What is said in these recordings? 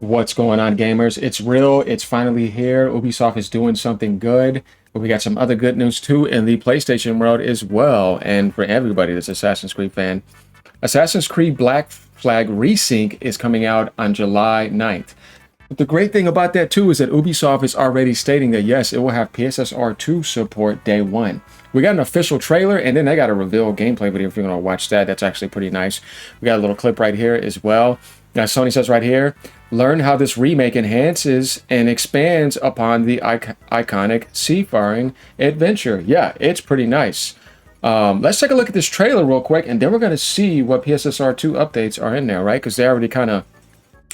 What's going on, gamers? It's real. It's finally here. Ubisoft is doing something good. But we got some other good news too in the PlayStation world as well. And for everybody that's Assassin's Creed fan, Assassin's Creed Black Flag Resync is coming out on July 9th. But the great thing about that too is that Ubisoft is already stating that yes, it will have PSSR 2 support day one. We got an official trailer, and then they got a reveal gameplay video if you're going to watch that. That's actually pretty nice. We got a little clip right here as well. Now, Sony says right here, learn how this remake enhances and expands upon the iconic seafaring adventure. Yeah, it's pretty nice. Let's take a look at this trailer real quick, and then we're going to see what PSSR 2 updates are in there, right? Because they already kind of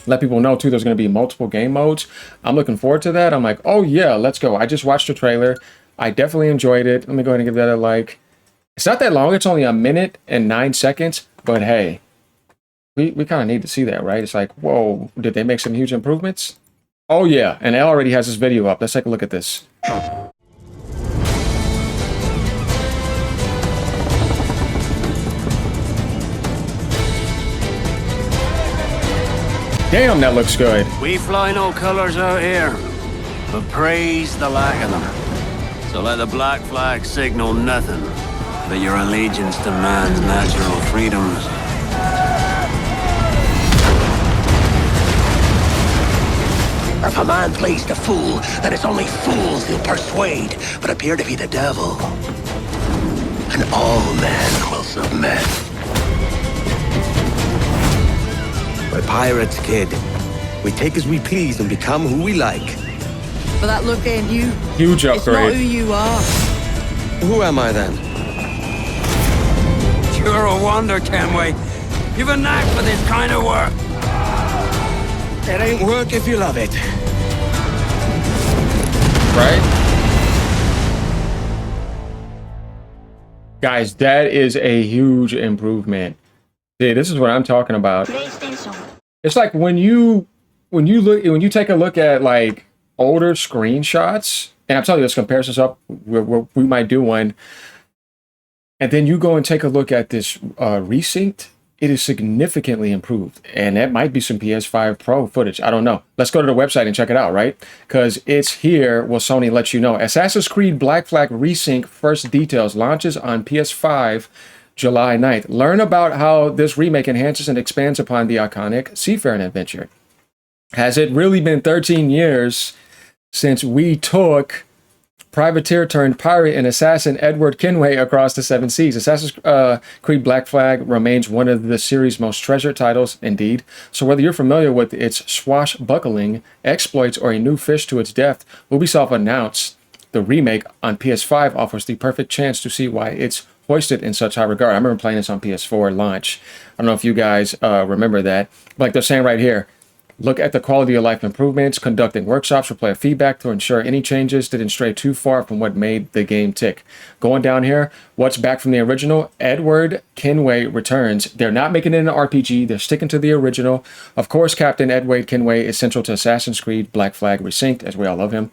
let people know, too, there's going to be multiple game modes. I'm looking forward to that. I'm like, oh, yeah, let's go. I just watched the trailer. I definitely enjoyed it. Let me go ahead and give that a like. It's not that long. It's only 1 minute and 9 seconds. But, hey, we kind of need to see that, right? It's like, whoa, did they make some huge improvements? Oh, yeah. And it already has this video up. Let's take a look at this. Damn, that looks good. We fly no colors out here, but praise the lack of them. So let the black flag signal nothing but your allegiance to man's natural freedoms. If a man plays the fool, then it's only fools he'll persuade, but appear to be the devil. And all men will submit. We're pirates, kid. We take as we please and become who we like. But that look ain't you. Huge upgrade. It's not who you are. Who am I then? You're a wonder, Kenway. You've a knack for this kind of work. It ain't work if you love it. Right? Guys, that is a huge improvement. See, this is what I'm talking about. It's like when you take a look at like older screenshots, and I'm telling you, this comparisons up, we might do one, and then you go and take a look at this Resynced. It is significantly improved, and that might be some PS5 Pro footage. I don't know. Let's go to the website and check it out, right? Because it's here. Well, Sony lets you know. Assassin's Creed Black Flag Resync first details launches on PS5 July 9th. Learn about how this remake enhances and expands upon the iconic seafaring adventure. Has it really been 13 years since we took privateer turned pirate and assassin Edward Kenway across the seven seas? Assassin's Creed Black Flag remains one of the series' most treasured titles, indeed. So whether you're familiar with its swashbuckling exploits or a new fish to its depth, Ubisoft announced the remake on PS5 offers the perfect chance to see why it's hoisted in such high regard. I remember playing this on PS4 launch. I don't know if you guys remember that. Like they're saying right here, look at the quality of life improvements, conducting workshops for player feedback to ensure any changes didn't stray too far from what made the game tick. Going down here, what's back from the original? Edward Kenway returns. They're not making it an RPG. They're sticking to the original. Of course, Captain Edward Kenway is central to Assassin's Creed Black Flag Resynced, as we all love him.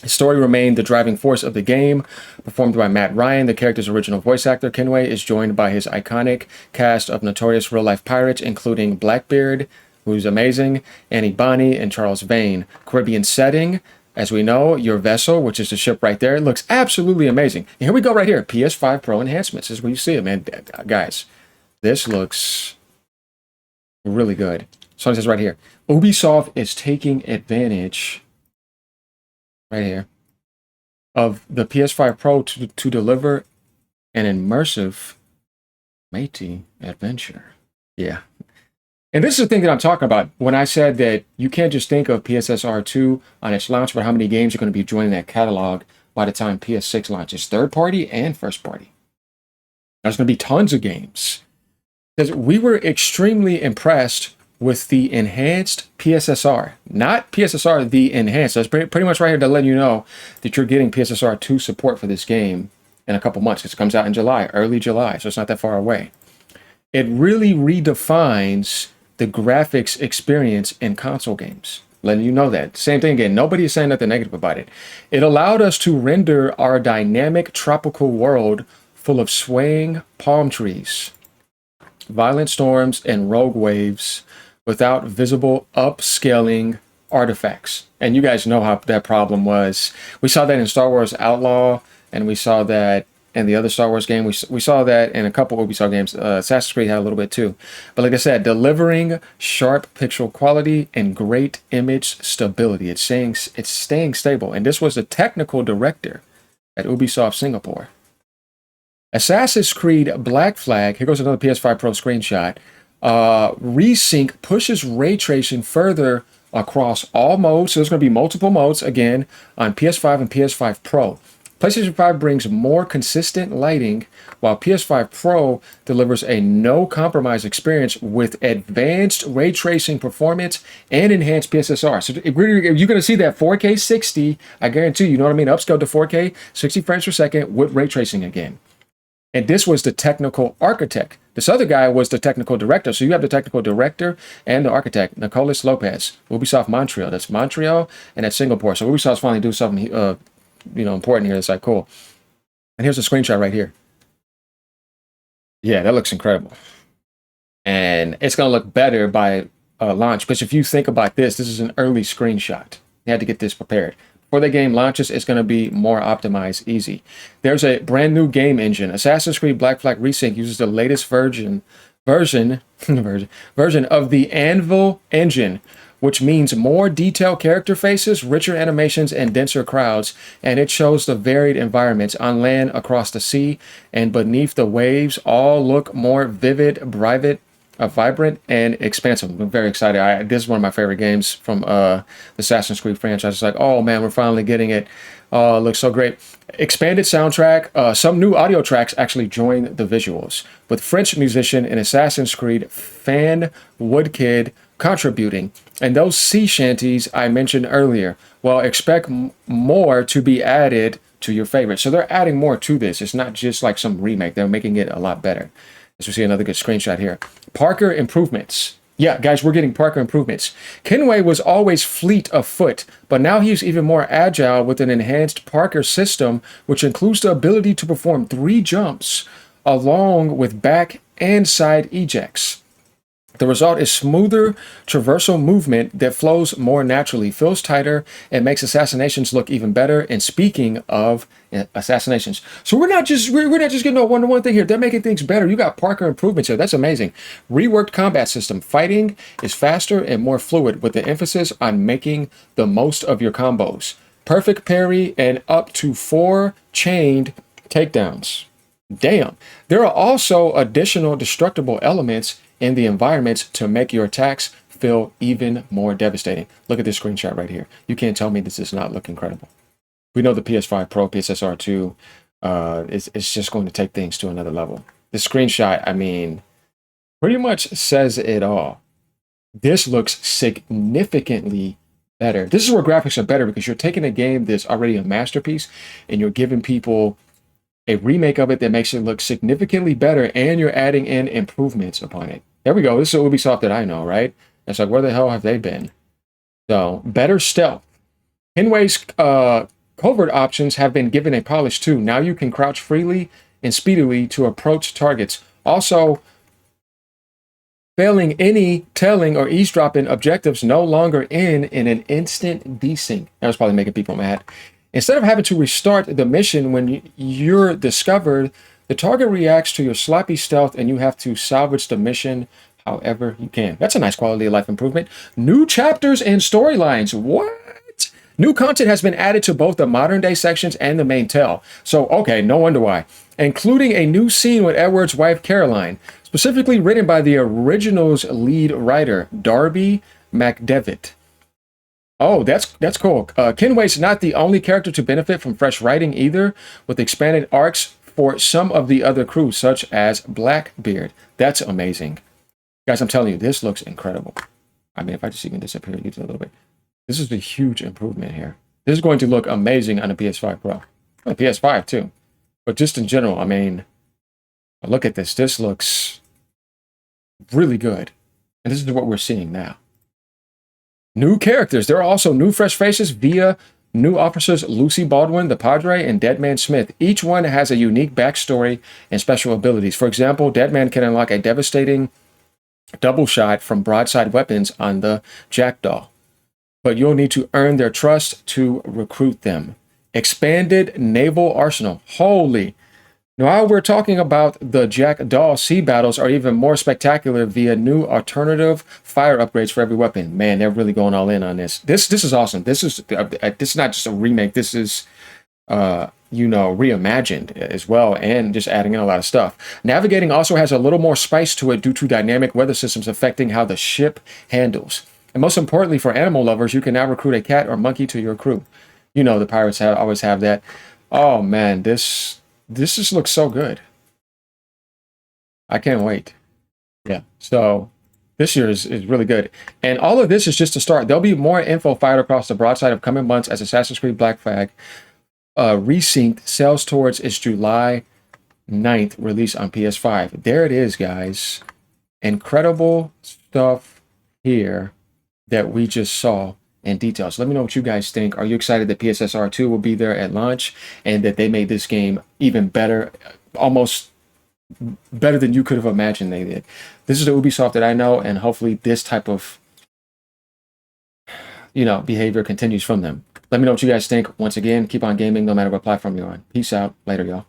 His story remained the driving force of the game. Performed by Matt Ryan, the character's original voice actor, Kenway is joined by his iconic cast of notorious real-life pirates, including Blackbeard, who's amazing, Annie Bonny, and Charles Vane. Caribbean setting, as we know, your vessel, which is the ship right there, looks absolutely amazing. And here we go right here, PS5 Pro enhancements. This is where you see it, man. Guys, this looks really good. So it says right here, Ubisoft is taking advantage right here of the PS5 Pro to deliver an immersive matey adventure. Yeah. And this is the thing that I'm talking about when I said that you can't just think of PSSR 2 on its launch, but how many games are going to be joining that catalog by the time PS6 launches, third party and first party. There's going to be tons of games. Because we were extremely impressed with the enhanced PSSR, not PSSR, the enhanced. That's pretty much right here to let you know that you're getting PSSR 2 support for this game in a couple months. It comes out in July, early July, so it's not that far away. It really redefines the graphics experience in console games, letting you know that. Same thing again, nobody is saying nothing negative about it. It allowed us to render our dynamic tropical world full of swaying palm trees, violent storms, and rogue waves without visible upscaling artifacts. And you guys know how that problem was. We saw that in Star Wars Outlaw, and we saw that in the other Star Wars game. We saw that in a couple Ubisoft games. Assassin's Creed had a little bit too. But like I said, delivering sharp pixel quality and great image stability. It's staying stable. And this was the technical director at Ubisoft Singapore. Assassin's Creed Black Flag. Here goes another PS5 Pro screenshot. Resync pushes ray tracing further across all modes. So there's going to be multiple modes again on PS5 and PS5 Pro. PlayStation 5 brings more consistent lighting, while PS5 Pro delivers a no-compromise experience with advanced ray tracing performance and enhanced PSSR. So if you're going to see that 4K 60, I guarantee you know what I mean, upscaled to 4K, 60 frames per second with ray tracing again. And this was the technical architect. This other guy was the technical director. So you have the technical director and the architect, Nicolas Lopez, Ubisoft Montreal. That's Montreal and that's Singapore. So Ubisoft's finally doing something important here. It's like, cool. And here's a screenshot right here. Yeah, that looks incredible. And it's going to look better by launch. Because if you think about this is an early screenshot. You had to get this prepared. Before the game launches, it's going to be more optimized, easy. There's a brand new game engine. Assassin's Creed Black Flag Resync uses the latest version of the Anvil engine, which means more detailed character faces, richer animations, and denser crowds. And it shows the varied environments on land, across the sea, and beneath the waves all look more vivid, vibrant, and expansive. I'm very excited. This is one of my favorite games from the Assassin's Creed franchise. It's like, oh man, we're finally getting it. It looks so great. Expanded soundtrack. Some new audio tracks actually join the visuals, with French musician and Assassin's Creed fan Woodkid contributing. And those sea shanties I mentioned earlier, well, expect more to be added to your favorite. So they're adding more to this. It's not just like some remake. They're making it a lot better. As we see another good screenshot here. Parker improvements. Yeah, guys, we're getting Parker improvements. Kenway was always fleet of foot, but now he's even more agile with an enhanced Parker system, which includes the ability to perform 3 jumps along with back and side ejects. The result is smoother traversal movement that flows more naturally, feels tighter, and makes assassinations look even better. And speaking of assassinations, so we're not just getting a one-to-one thing here. They're making things better. You got Parker improvements here. That's amazing. Reworked combat system. Fighting is faster and more fluid, with the emphasis on making the most of your combos. Perfect parry and up to 4 chained takedowns. Damn. There are also additional destructible elements in the environments to make your attacks feel even more devastating. Look at this screenshot right here. You can't tell me this does not look incredible. We know the PS5 Pro, PSSR 2 is just going to take things to another level. This screenshot, I mean, pretty much says it all. This looks significantly better. This is where graphics are better, because you're taking a game that's already a masterpiece and you're giving people a remake of it that makes it look significantly better, and you're adding in improvements upon it. There we go. This is Ubisoft that I know, right? It's like, where the hell have they been? So, better stealth. Kenway's covert options have been given a polish too. Now you can crouch freely and speedily to approach targets. Also, failing any telling or eavesdropping objectives no longer in an instant desync. That was probably making people mad. Instead of having to restart the mission when you're discovered, the target reacts to your sloppy stealth and you have to salvage the mission however you can. That's a nice quality of life improvement. New chapters and storylines. What? New content has been added to both the modern day sections and the main tale. So, okay, no wonder why. Including a new scene with Edward's wife, Caroline, specifically written by the original's lead writer, Darby McDevitt. Oh, that's cool. Kenway's not the only character to benefit from fresh writing either, with expanded arcs for some of the other crew, such as Blackbeard. That's amazing. Guys, I'm telling you, this looks incredible. I mean, if I just even disappear a little bit. This is a huge improvement here. This is going to look amazing on a PS5 Pro. On a PS5 too. But just in general, I mean, look at this. This looks really good. And this is what we're seeing now. New characters. There are also new fresh faces via new officers Lucy Baldwin, the Padre, and Deadman Smith. Each one has a unique backstory and special abilities. For example, Deadman can unlock a devastating double shot from broadside weapons on the Jackdaw. But you'll need to earn their trust to recruit them. Expanded naval arsenal. Holy. Now we're talking about the Jackdaw sea battles are even more spectacular via new alternative fire upgrades for every weapon. Man, they're really going all in on this. This is awesome. This is not just a remake. This is reimagined as well, and just adding in a lot of stuff. Navigating also has a little more spice to it due to dynamic weather systems affecting how the ship handles. And most importantly, for animal lovers, you can now recruit a cat or monkey to your crew. You know, the pirates always have that. Oh man, this just looks so good. I can't wait. Yeah, so this year is really good. And all of this is just to start. There'll be more info fired across the broadside of coming months as Assassin's Creed Black Flag Resynced sells towards its July 9th release on PS5. There it is, guys. Incredible stuff here that we just saw in details. Let me know what you guys think. Are you excited that PSSR 2 will be there at launch and that they made this game even better, almost better than you could have imagined they did? This is the Ubisoft that I know, and hopefully this type of behavior continues from them. Let me know what you guys think. Once again, keep on gaming no matter what platform you're on. Peace out. Later, y'all.